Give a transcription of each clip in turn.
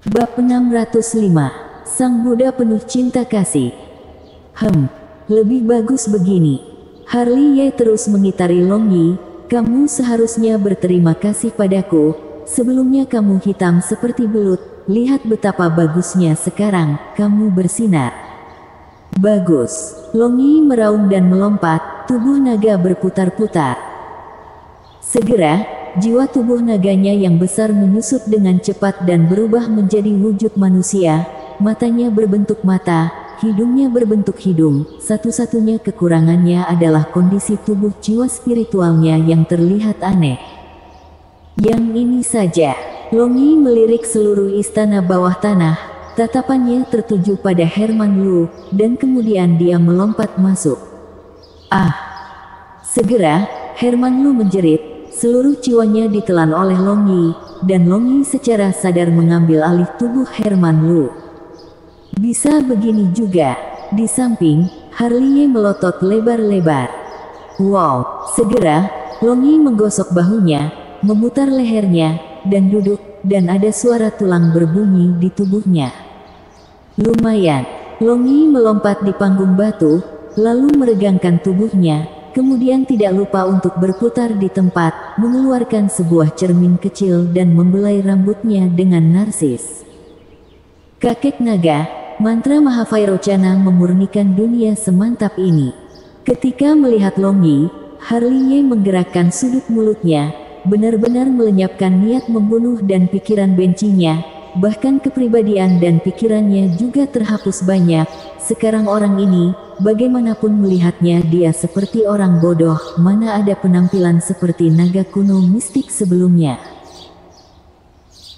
Bab 605. Sang Buddha penuh cinta kasih. Lebih bagus begini. Harli Ye terus mengitari Long Yi. Kamu seharusnya berterima kasih padaku. Sebelumnya kamu hitam seperti belut. Lihat betapa bagusnya sekarang, kamu bersinar. Bagus. Long Yi meraung dan melompat, tubuh naga berputar-putar. Segera, jiwa tubuh naganya yang besar menyusut dengan cepat dan berubah menjadi wujud manusia. Matanya berbentuk mata, hidungnya berbentuk hidung. Satu-satunya kekurangannya adalah kondisi tubuh jiwa spiritualnya yang terlihat aneh. Yang ini saja. Long Yi melirik seluruh istana bawah tanah. Tatapannya tertuju pada Herman Lu, dan kemudian dia melompat masuk. Segera, Herman Lu menjerit. Seluruh jiwanya ditelan oleh Long Yi, dan Long Yi secara sadar mengambil alih tubuh Herman Lu. Bisa begini juga. Di samping, Harli Ye melotot lebar-lebar. Wow! Segera, Long Yi menggosok bahunya, memutar lehernya, dan duduk, dan ada suara tulang berbunyi di tubuhnya. Lumayan. Long Yi melompat di panggung batu, lalu meregangkan tubuhnya. Kemudian tidak lupa untuk berputar di tempat, mengeluarkan sebuah cermin kecil dan membelai rambutnya dengan narsis. Kakek naga, mantra Mahavairocana memurnikan dunia semantap ini. Ketika melihat Long Yi, Harli Ye menggerakkan sudut mulutnya, benar-benar melenyapkan niat membunuh dan pikiran bencinya, bahkan kepribadian dan pikirannya juga terhapus banyak. Sekarang orang ini, bagaimanapun melihatnya dia seperti orang bodoh, mana ada penampilan seperti naga kuno mistik sebelumnya.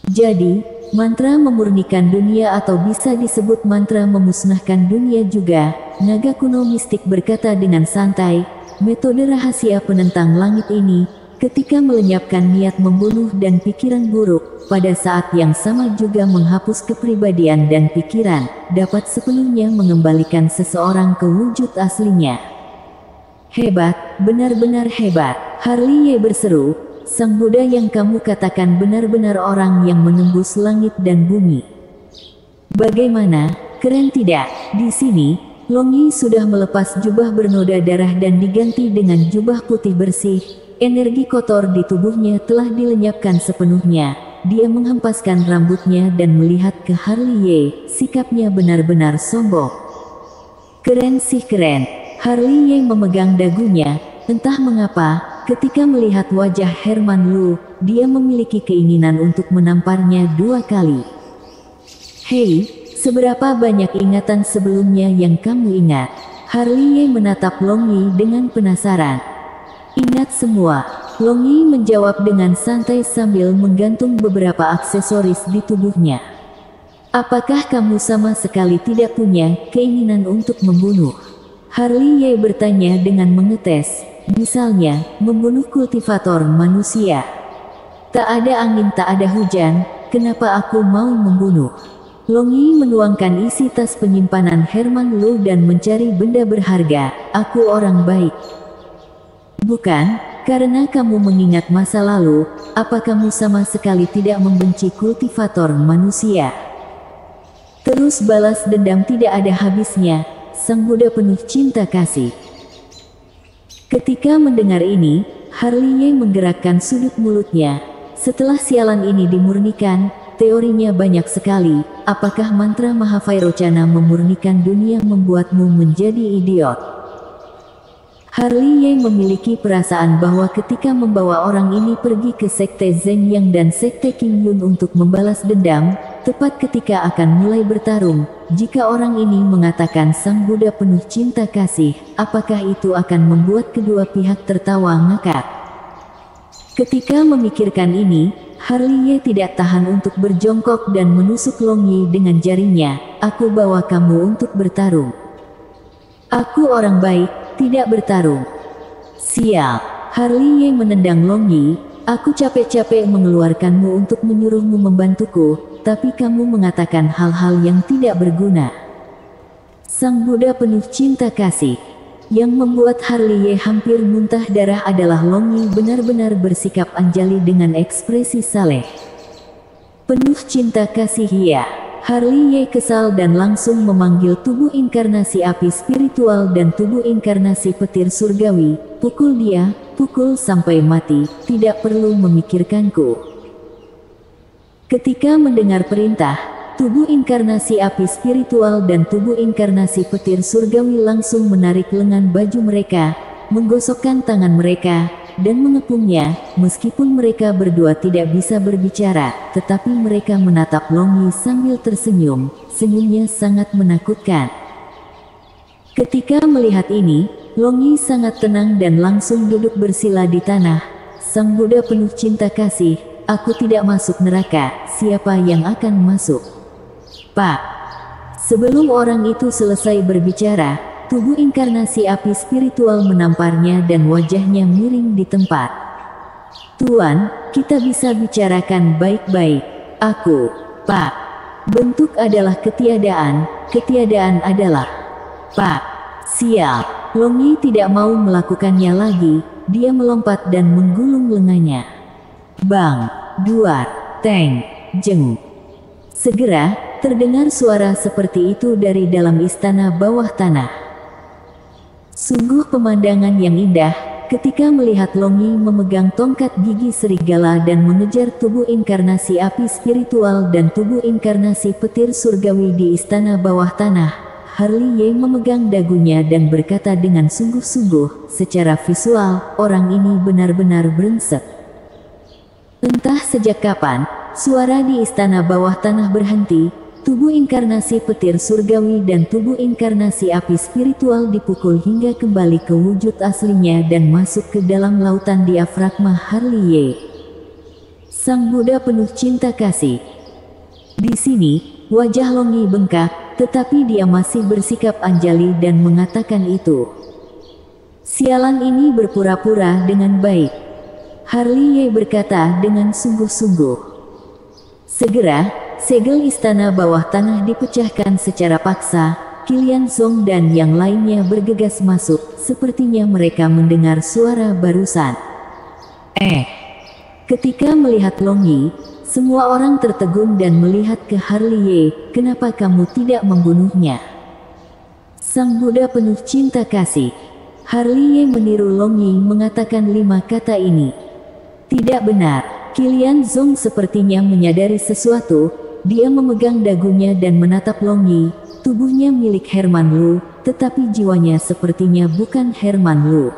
Jadi, mantra memurnikan dunia atau bisa disebut mantra memusnahkan dunia juga, naga kuno mistik berkata dengan santai, metode rahasia penentang langit ini, ketika melenyapkan niat membunuh dan pikiran buruk, pada saat yang sama juga menghapus kepribadian dan pikiran, dapat sepenuhnya mengembalikan seseorang ke wujud aslinya. Hebat, benar-benar hebat, Harli Ye berseru, Sang Buddha yang kamu katakan benar-benar orang yang menembus langit dan bumi. Bagaimana, keren tidak? Di sini, Long Yi sudah melepas jubah bernoda darah dan diganti dengan jubah putih bersih. Energi kotor di tubuhnya telah dilenyapkan sepenuhnya. Dia menghempaskan rambutnya dan melihat ke Harli Ye, sikapnya benar-benar sombong. Keren sih keren. Harli Ye memegang dagunya, entah mengapa, ketika melihat wajah Herman Lu, dia memiliki keinginan untuk menamparnya 2 kali. Hei, seberapa banyak ingatan sebelumnya yang kamu ingat? Harli Ye menatap Long Yi dengan penasaran. Ingat semua. Long Yi menjawab dengan santai sambil menggantung beberapa aksesoris di tubuhnya. Apakah kamu sama sekali tidak punya keinginan untuk membunuh? Harli Ye bertanya dengan mengetes. Misalnya, membunuh kultivator manusia. Tak ada angin tak ada hujan, kenapa aku mau membunuh? Long Yi menuangkan isi tas penyimpanan Herman Lu dan mencari benda berharga. Aku orang baik. Bukan, karena kamu mengingat masa lalu, apa kamu sama sekali tidak membenci kultivator manusia? Terus balas dendam tidak ada habisnya, Sang Buddha penuh cinta kasih. Ketika mendengar ini, Harli Ye menggerakkan sudut mulutnya. Setelah sialan ini dimurnikan, teorinya banyak sekali. Apakah mantra Mahavairocana memurnikan dunia membuatmu menjadi idiot? Harli Ye memiliki perasaan bahwa ketika membawa orang ini pergi ke Sekte Zeng Yang dan Sekte Qing Yun untuk membalas dendam, tepat ketika akan mulai bertarung, jika orang ini mengatakan Sang Buddha penuh cinta kasih, apakah itu akan membuat kedua pihak tertawa ngakak? Ketika memikirkan ini, Harli Ye tidak tahan untuk berjongkok dan menusuk Long Yi dengan jarinya. Aku bawa kamu untuk bertarung. Aku orang baik, tidak bertarung. Sial. Harli Ye menendang Long Yi. Aku capek-capek mengeluarkanmu untuk menyuruhmu membantuku, tapi kamu mengatakan hal-hal yang tidak berguna. Sang Buddha penuh cinta kasih. Yang membuat Harli Ye hampir muntah darah adalah Long Yi benar-benar bersikap anjali dengan ekspresi saleh. Penuh cinta kasih ya. Harley Ye kesal dan langsung memanggil tubuh inkarnasi api spiritual dan tubuh inkarnasi petir surgawi. Pukul dia, pukul sampai mati, tidak perlu memikirkanku. Ketika mendengar perintah, tubuh inkarnasi api spiritual dan tubuh inkarnasi petir surgawi langsung menarik lengan baju mereka, menggosokkan tangan mereka, dan mengepungnya. Meskipun mereka berdua tidak bisa berbicara, tetapi mereka menatap Long Yi sambil tersenyum. Senyumnya sangat menakutkan. Ketika melihat ini, Long Yi sangat tenang dan langsung duduk bersila di tanah. Sang Buddha penuh cinta kasih, aku tidak masuk neraka, siapa yang akan masuk? Pak. Sebelum orang itu selesai berbicara, tubuh inkarnasi api spiritual menamparnya dan wajahnya miring di tempat. Tuan, kita bisa bicarakan baik-baik. Aku, Pak. Bentuk adalah ketiadaan, ketiadaan adalah Pak. Sial. Long Yi tidak mau melakukannya lagi, dia melompat dan menggulung lengannya. Bang, duar, teng, jeng. Segera, terdengar suara seperti itu dari dalam istana bawah tanah. Sungguh pemandangan yang indah, ketika melihat Long Yi memegang tongkat gigi serigala dan mengejar tubuh inkarnasi api spiritual dan tubuh inkarnasi petir surgawi di istana bawah tanah. Harley Ye memegang dagunya dan berkata dengan sungguh-sungguh, secara visual, orang ini benar-benar brengsek. Entah sejak kapan, suara di istana bawah tanah berhenti. Tubuh inkarnasi petir surgawi dan tubuh inkarnasi api spiritual dipukul hingga kembali ke wujud aslinya dan masuk ke dalam lautan diafragma Harley Ye. Sang Buddha penuh cinta kasih. Di sini, wajah Long Yi bengkak, tetapi dia masih bersikap anjali dan mengatakan itu. Sialan ini berpura-pura dengan baik. Harley Ye berkata dengan sungguh-sungguh. Segera, segel istana bawah tanah dipecahkan secara paksa. Qilian Zong dan yang lainnya bergegas masuk, sepertinya mereka mendengar suara barusan. Ketika melihat Long Yi, semua orang tertegun dan melihat ke Harley Ye. Kenapa kamu tidak membunuhnya? Sang Buddha penuh cinta kasih. Harley Ye meniru Long Yi mengatakan 5 kata ini. Tidak benar. Qilian Zong sepertinya menyadari sesuatu. Dia memegang dagunya dan menatap Long Yi. Tubuhnya milik Herman Lu, tetapi jiwanya sepertinya bukan Herman Lu.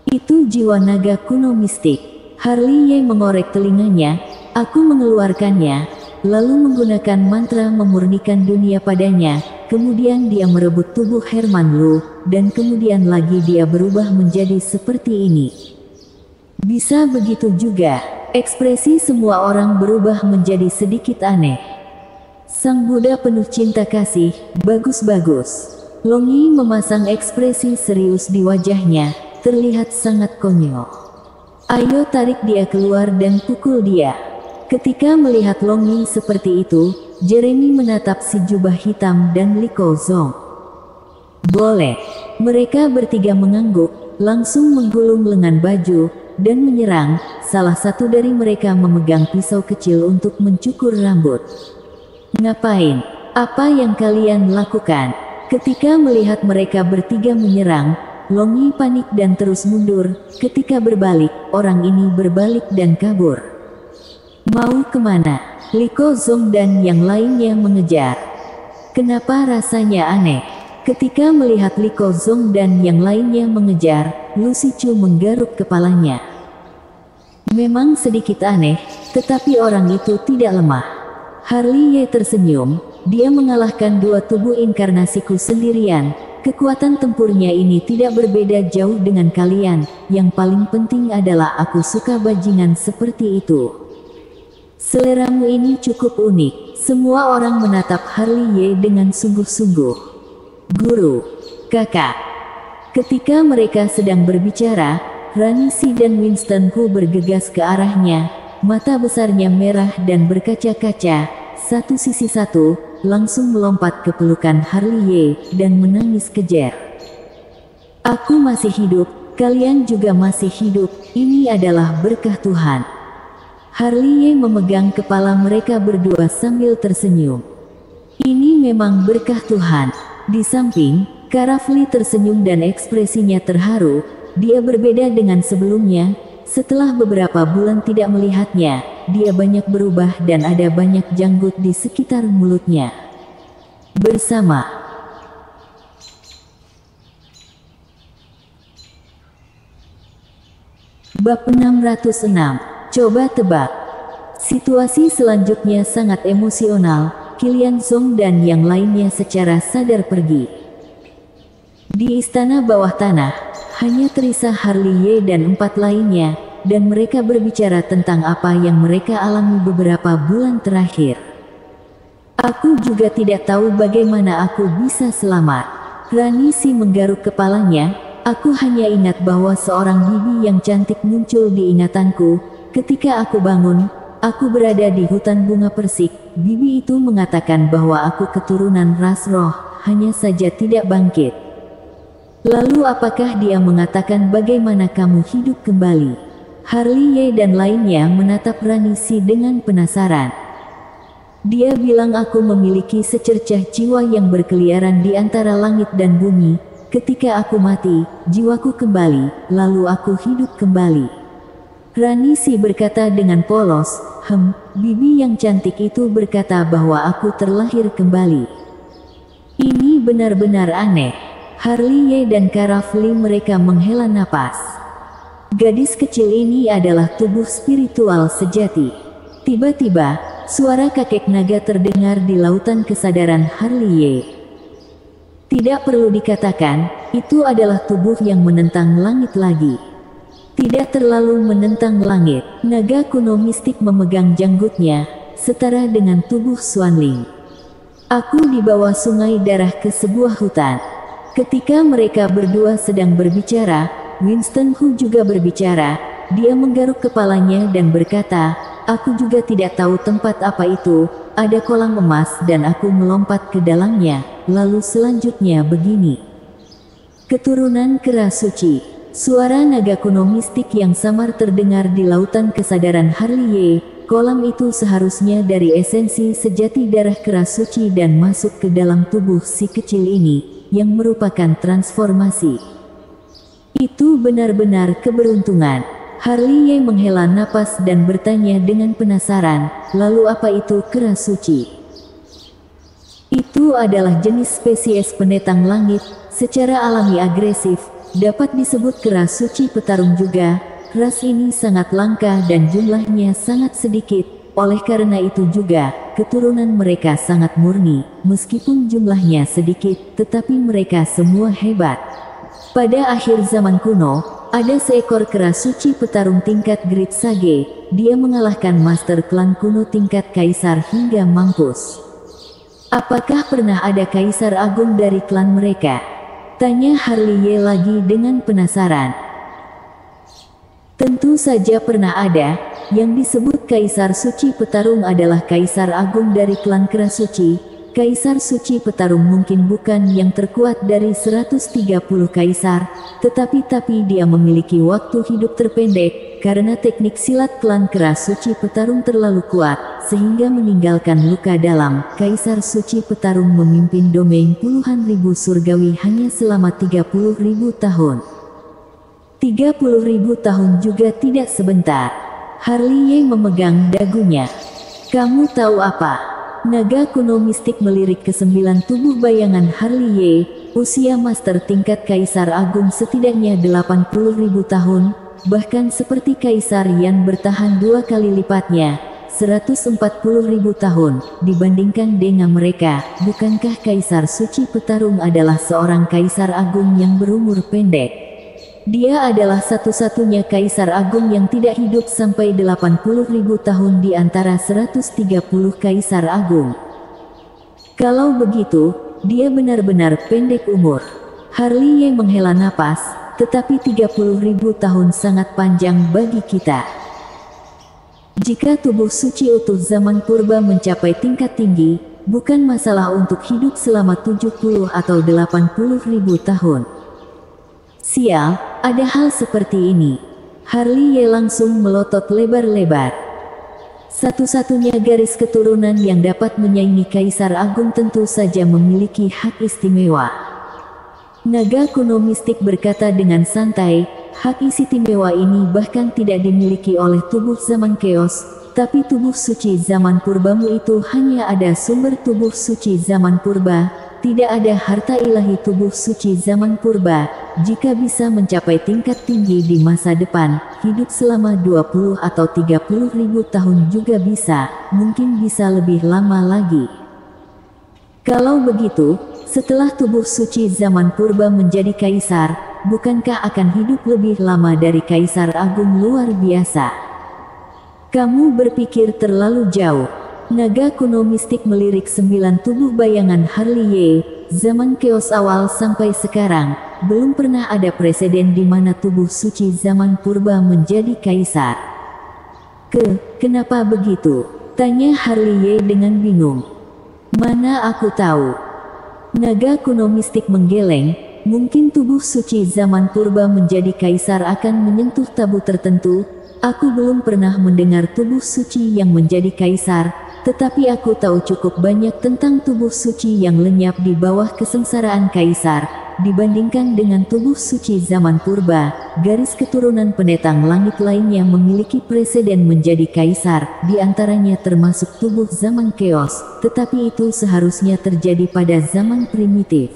Itu jiwa naga kuno mistik. Harley Ye mengorek telinganya. Aku mengeluarkannya, lalu menggunakan mantra memurnikan dunia padanya. Kemudian dia merebut tubuh Herman Lu, dan kemudian lagi dia berubah menjadi seperti ini. Bisa begitu juga. Ekspresi semua orang berubah menjadi sedikit aneh. Sang Buddha penuh cinta kasih, bagus-bagus. Long Yi memasang ekspresi serius di wajahnya, terlihat sangat konyol. Ayo tarik dia keluar dan pukul dia. Ketika melihat Long Yi seperti itu, Jeremy menatap si jubah hitam dan Li Kozong. Boleh. Mereka bertiga mengangguk, langsung menggulung lengan baju, dan menyerang. Salah satu dari mereka memegang pisau kecil untuk mencukur rambut. Ngapain? Apa yang kalian lakukan? Ketika melihat mereka bertiga menyerang, Long Yi panik dan terus mundur. Ketika berbalik, orang ini berbalik dan kabur. Mau kemana? Li Kozong dan yang lainnya mengejar. Kenapa rasanya aneh? Ketika melihat Li Kozong dan yang lainnya mengejar, Lu Shichu menggaruk kepalanya. Memang sedikit aneh, tetapi orang itu tidak lemah. Harley Ye tersenyum, dia mengalahkan 2 tubuh inkarnasiku sendirian. Kekuatan tempurnya ini tidak berbeda jauh dengan kalian. Yang paling penting adalah aku suka bajingan seperti itu. Seleramu ini cukup unik. Semua orang menatap Harley Ye dengan sungguh-sungguh. Guru, kakak. Ketika mereka sedang berbicara, Rani Si dan Winston Hu bergegas ke arahnya. Mata besarnya merah dan berkaca-kaca. Satu sisi satu, langsung melompat ke pelukan Harley Ye dan menangis kejer. Aku masih hidup, kalian juga masih hidup. Ini adalah berkah Tuhan. Harley memegang kepala mereka berdua sambil tersenyum. Ini memang berkah Tuhan. Di samping, Karafli tersenyum dan ekspresinya terharu. Dia berbeda dengan sebelumnya. Setelah beberapa bulan tidak melihatnya, dia banyak berubah dan ada banyak janggut di sekitar mulutnya. Bersama Bab 606, coba tebak. Situasi selanjutnya sangat emosional. Qilian Zong dan yang lainnya secara sadar pergi. Di istana bawah tanah, hanya tersisa Harley Ye dan 4 lainnya, dan mereka berbicara tentang apa yang mereka alami beberapa bulan terakhir. Aku juga tidak tahu bagaimana aku bisa selamat. Rani Si menggaruk kepalanya. Aku hanya ingat bahwa seorang bibi yang cantik muncul di ingatanku. Ketika aku bangun, aku berada di hutan bunga persik. Bibi itu mengatakan bahwa aku keturunan ras roh, hanya saja tidak bangkit. Lalu apakah dia mengatakan bagaimana kamu hidup kembali? Harley Ye dan lainnya menatap Rani Si dengan penasaran. Dia bilang aku memiliki secercah jiwa yang berkeliaran di antara langit dan bumi. Ketika aku mati, jiwaku kembali, lalu aku hidup kembali. Rani Si berkata dengan polos, bibi yang cantik itu berkata bahwa aku terlahir kembali. Ini benar-benar aneh. Harley Ye dan Karafli mereka menghela napas. Gadis kecil ini adalah tubuh spiritual sejati. Tiba-tiba, suara kakek naga terdengar di lautan kesadaran Harley Ye. Tidak perlu dikatakan, itu adalah tubuh yang menentang langit lagi. Tidak terlalu menentang langit, naga kuno mistik memegang janggutnya, setara dengan tubuh Xuanling. Aku dibawa sungai darah ke sebuah hutan. Ketika mereka berdua sedang berbicara, Winston Hu juga berbicara. Dia menggaruk kepalanya dan berkata, aku juga tidak tahu tempat apa itu, ada kolam emas dan aku melompat ke dalamnya. Lalu selanjutnya begini. Keturunan kera suci. Suara naga kuno mistik yang samar terdengar di lautan kesadaran Harley Ye. Kolam itu seharusnya dari esensi sejati darah kera suci dan masuk ke dalam tubuh si kecil ini, yang merupakan transformasi. Itu benar-benar keberuntungan. Harley Ye menghela napas dan bertanya dengan penasaran, lalu apa itu kera suci? Itu adalah jenis spesies pendatang langit, secara alami agresif, dapat disebut kera suci petarung juga. Ras ini sangat langka dan jumlahnya sangat sedikit, oleh karena itu juga, keturunan mereka sangat murni, meskipun jumlahnya sedikit, tetapi mereka semua hebat. Pada akhir zaman kuno, ada seekor kera suci petarung tingkat Great Sage, dia mengalahkan master klan kuno tingkat kaisar hingga mampus. Apakah pernah ada kaisar agung dari klan mereka? Tanya Harley Ye lagi dengan penasaran. Tentu saja pernah ada. Yang disebut kaisar suci petarung adalah kaisar agung dari klan kera suci. Kaisar suci petarung mungkin bukan yang terkuat dari 130 kaisar, tetapi dia memiliki waktu hidup terpendek, karena teknik silat klan kera suci petarung terlalu kuat, sehingga meninggalkan luka dalam. Kaisar suci petarung memimpin domain puluhan ribu surgawi hanya selama 30.000 tahun. 30.000 tahun juga tidak sebentar. Harley Ye memegang dagunya. Kamu tahu apa? Naga kuno mistik melirik ke 9 tubuh bayangan Harley Ye. Usia master tingkat kaisar agung setidaknya 80.000 tahun, bahkan seperti kaisar Yan bertahan 2 kali lipatnya, 140.000 tahun, dibandingkan dengan mereka. Bukankah kaisar suci petarung adalah seorang kaisar agung yang berumur pendek? Dia adalah satu-satunya kaisar agung yang tidak hidup sampai 80.000 tahun di antara 130 kaisar agung. Kalau begitu, dia benar-benar pendek umur. Harley Ye menghela napas, tetapi 30.000 tahun sangat panjang bagi kita. Jika tubuh suci utuh zaman purba mencapai tingkat tinggi, bukan masalah untuk hidup selama 70 atau 80.000 tahun. Sial, ada hal seperti ini. Harley Ye langsung melotot lebar-lebar. Satu-satunya garis keturunan yang dapat menyaingi Kaisar Agung tentu saja memiliki hak istimewa. Naga kuno mistik berkata dengan santai, hak istimewa ini bahkan tidak dimiliki oleh tubuh zaman Chaos, tapi tubuh suci zaman purbamu itu hanya ada sumber tubuh suci zaman purba, tidak ada harta ilahi tubuh suci zaman purba. Jika bisa mencapai tingkat tinggi di masa depan, hidup selama 20 atau 30 ribu tahun juga bisa, mungkin bisa lebih lama lagi. Kalau begitu, setelah tubuh suci zaman purba menjadi kaisar, bukankah akan hidup lebih lama dari Kaisar Agung luar biasa? Kamu berpikir terlalu jauh. Naga kuno mistik melirik 9 tubuh bayangan Harley Ye. Zaman Chaos awal sampai sekarang, belum pernah ada preseden di mana tubuh suci zaman purba menjadi kaisar. Kenapa begitu? Tanya Harley Ye dengan bingung. Mana aku tahu? Naga kuno mistik menggeleng, mungkin tubuh suci zaman purba menjadi kaisar akan menyentuh tabu tertentu. Aku belum pernah mendengar tubuh suci yang menjadi kaisar, tetapi aku tahu cukup banyak tentang tubuh suci yang lenyap di bawah kesengsaraan kaisar. Dibandingkan dengan tubuh suci zaman purba, garis keturunan pendatang langit lainnya memiliki preseden menjadi kaisar, di antaranya termasuk tubuh zaman Chaos, tetapi itu seharusnya terjadi pada zaman primitif.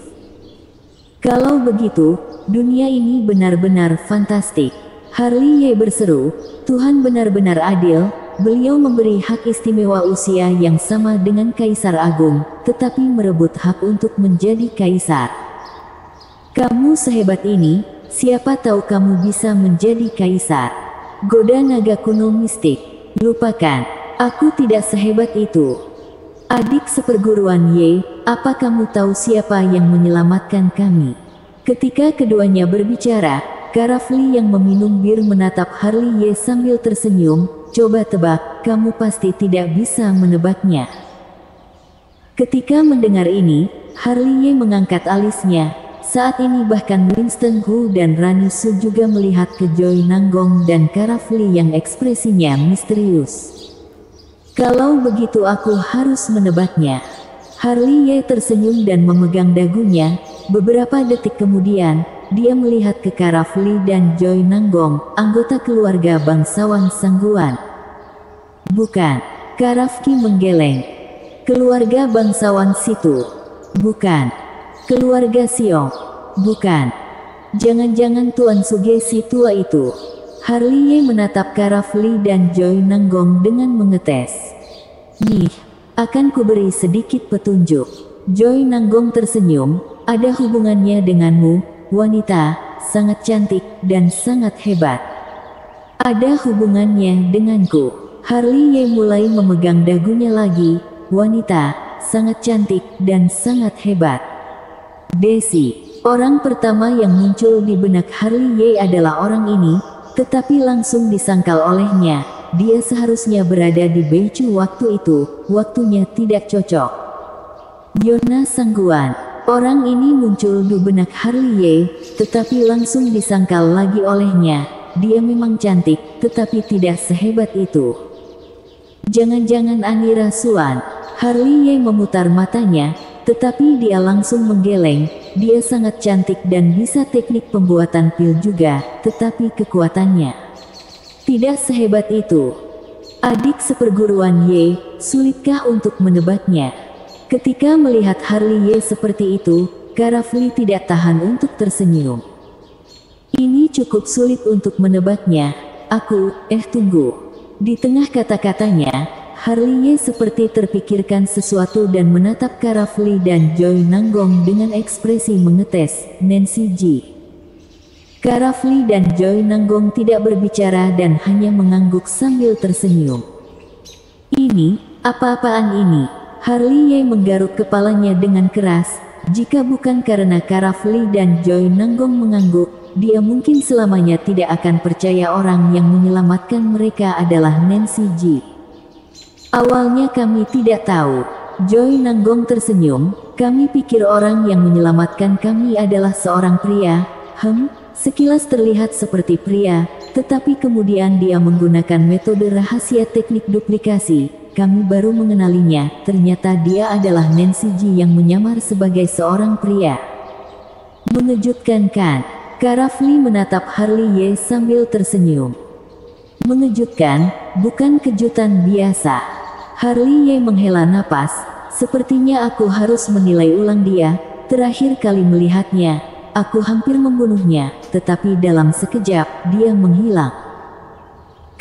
Kalau begitu, dunia ini benar-benar fantastik. Harley Ye berseru, Tuhan benar-benar adil. Beliau memberi hak istimewa usia yang sama dengan Kaisar Agung, tetapi merebut hak untuk menjadi kaisar. Kamu sehebat ini, siapa tahu kamu bisa menjadi kaisar. Goda naga kuno mistik. Lupakan, aku tidak sehebat itu. Adik seperguruan Ye, apa kamu tahu siapa yang menyelamatkan kami? Ketika keduanya berbicara, Karafli yang meminum bir menatap Harley Ye sambil tersenyum. Coba tebak, kamu pasti tidak bisa menebaknya. Ketika mendengar ini, Harley Ye mengangkat alisnya. Saat ini bahkan Winston Hu dan Rani Su juga melihat ke Joy Nanggong dan Karafli yang ekspresinya misterius. Kalau begitu aku harus menebaknya. Harley Ye tersenyum dan memegang dagunya. Beberapa detik kemudian, dia melihat ke Karafli dan Joy Nanggong, anggota keluarga bangsawan Sangguan. Bukan. Karafki menggeleng. Keluarga bangsawan situ. Bukan. Keluarga Siong. Bukan. Jangan-jangan Tuan Sugesi tua itu. Harley Ye menatap Karafli dan Joy Nanggong dengan mengetes. Nih, akan kuberi sedikit petunjuk. Joy Nanggong tersenyum, ada hubungannya denganmu, wanita, sangat cantik dan sangat hebat. Ada hubungannya denganku. Harley Ye mulai memegang dagunya lagi, wanita, sangat cantik dan sangat hebat. Desi, orang pertama yang muncul di benak Harley Ye adalah orang ini, tetapi langsung disangkal olehnya. Dia seharusnya berada di Beicu waktu itu, waktunya tidak cocok. Yona Sangguan. Orang ini muncul di benak Harley Ye, tetapi langsung disangkal lagi olehnya. Dia memang cantik, tetapi tidak sehebat itu. Jangan-jangan Anira Suan. Harley Ye memutar matanya, tetapi dia langsung menggeleng. Dia sangat cantik dan bisa teknik pembuatan pil juga, tetapi kekuatannya tidak sehebat itu. Adik seperguruan Ye, sulitkah untuk menebaknya? Ketika melihat Harley Ye seperti itu, Karafli tidak tahan untuk tersenyum. Ini cukup sulit untuk menebaknya. Tunggu. Di tengah kata-katanya, Harley Ye seperti terpikirkan sesuatu dan menatap Karafli dan Joy Nanggong dengan ekspresi mengetes. Nancy Ji. Karafli dan Joy Nanggong tidak berbicara dan hanya mengangguk sambil tersenyum. Ini, apa-apaan ini? Harley Ye menggaruk kepalanya dengan keras. Jika bukan karena Karafli dan Joy Nanggong mengangguk, dia mungkin selamanya tidak akan percaya orang yang menyelamatkan mereka adalah Nancy Ji. Awalnya kami tidak tahu. Joy Nanggong tersenyum, kami pikir orang yang menyelamatkan kami adalah seorang pria. Sekilas terlihat seperti pria, tetapi kemudian dia menggunakan metode rahasia teknik duplikasi. Kami baru mengenalinya, ternyata dia adalah Nancy Ji yang menyamar sebagai seorang pria. Mengejutkan kan? Kara Fli menatap Harley Ye sambil tersenyum. Mengejutkan, bukan kejutan biasa. Harley Ye menghela napas, sepertinya aku harus menilai ulang dia. Terakhir kali melihatnya, aku hampir membunuhnya, tetapi dalam sekejap, dia menghilang.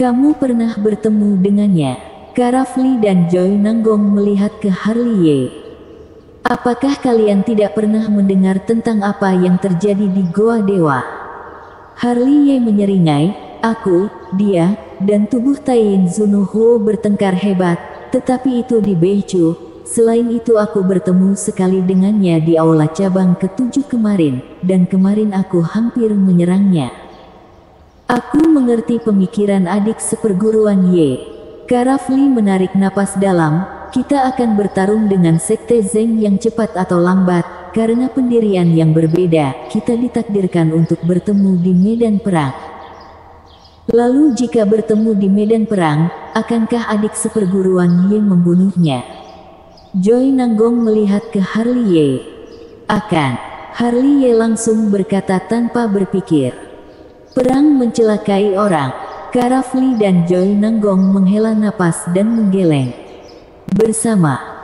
Kamu pernah bertemu dengannya? Kara Fli dan Joy Nanggong melihat ke Harley Ye. Apakah kalian tidak pernah mendengar tentang apa yang terjadi di Goa Dewa? Harley Ye menyeringai, aku, dia, dan tubuh Taiyin Zunuhuo bertengkar hebat, tetapi itu di Beichu. Selain itu aku bertemu sekali dengannya di aula cabang ke-7 kemarin, dan kemarin aku hampir menyerangnya. Aku mengerti pemikiran adik seperguruan Ye. Kara Fli menarik napas dalam. Kita akan bertarung dengan Sekte Zeng yang cepat atau lambat, karena pendirian yang berbeda, kita ditakdirkan untuk bertemu di medan perang. Lalu jika bertemu di medan perang, akankah adik seperguruan Ye membunuhnya? Joy Nanggong melihat ke Harley Ye. Akan. Harley Ye langsung berkata tanpa berpikir. Perang mencelakai orang. Kara Fli dan Joy Nanggong menghela napas dan menggeleng. Bersama.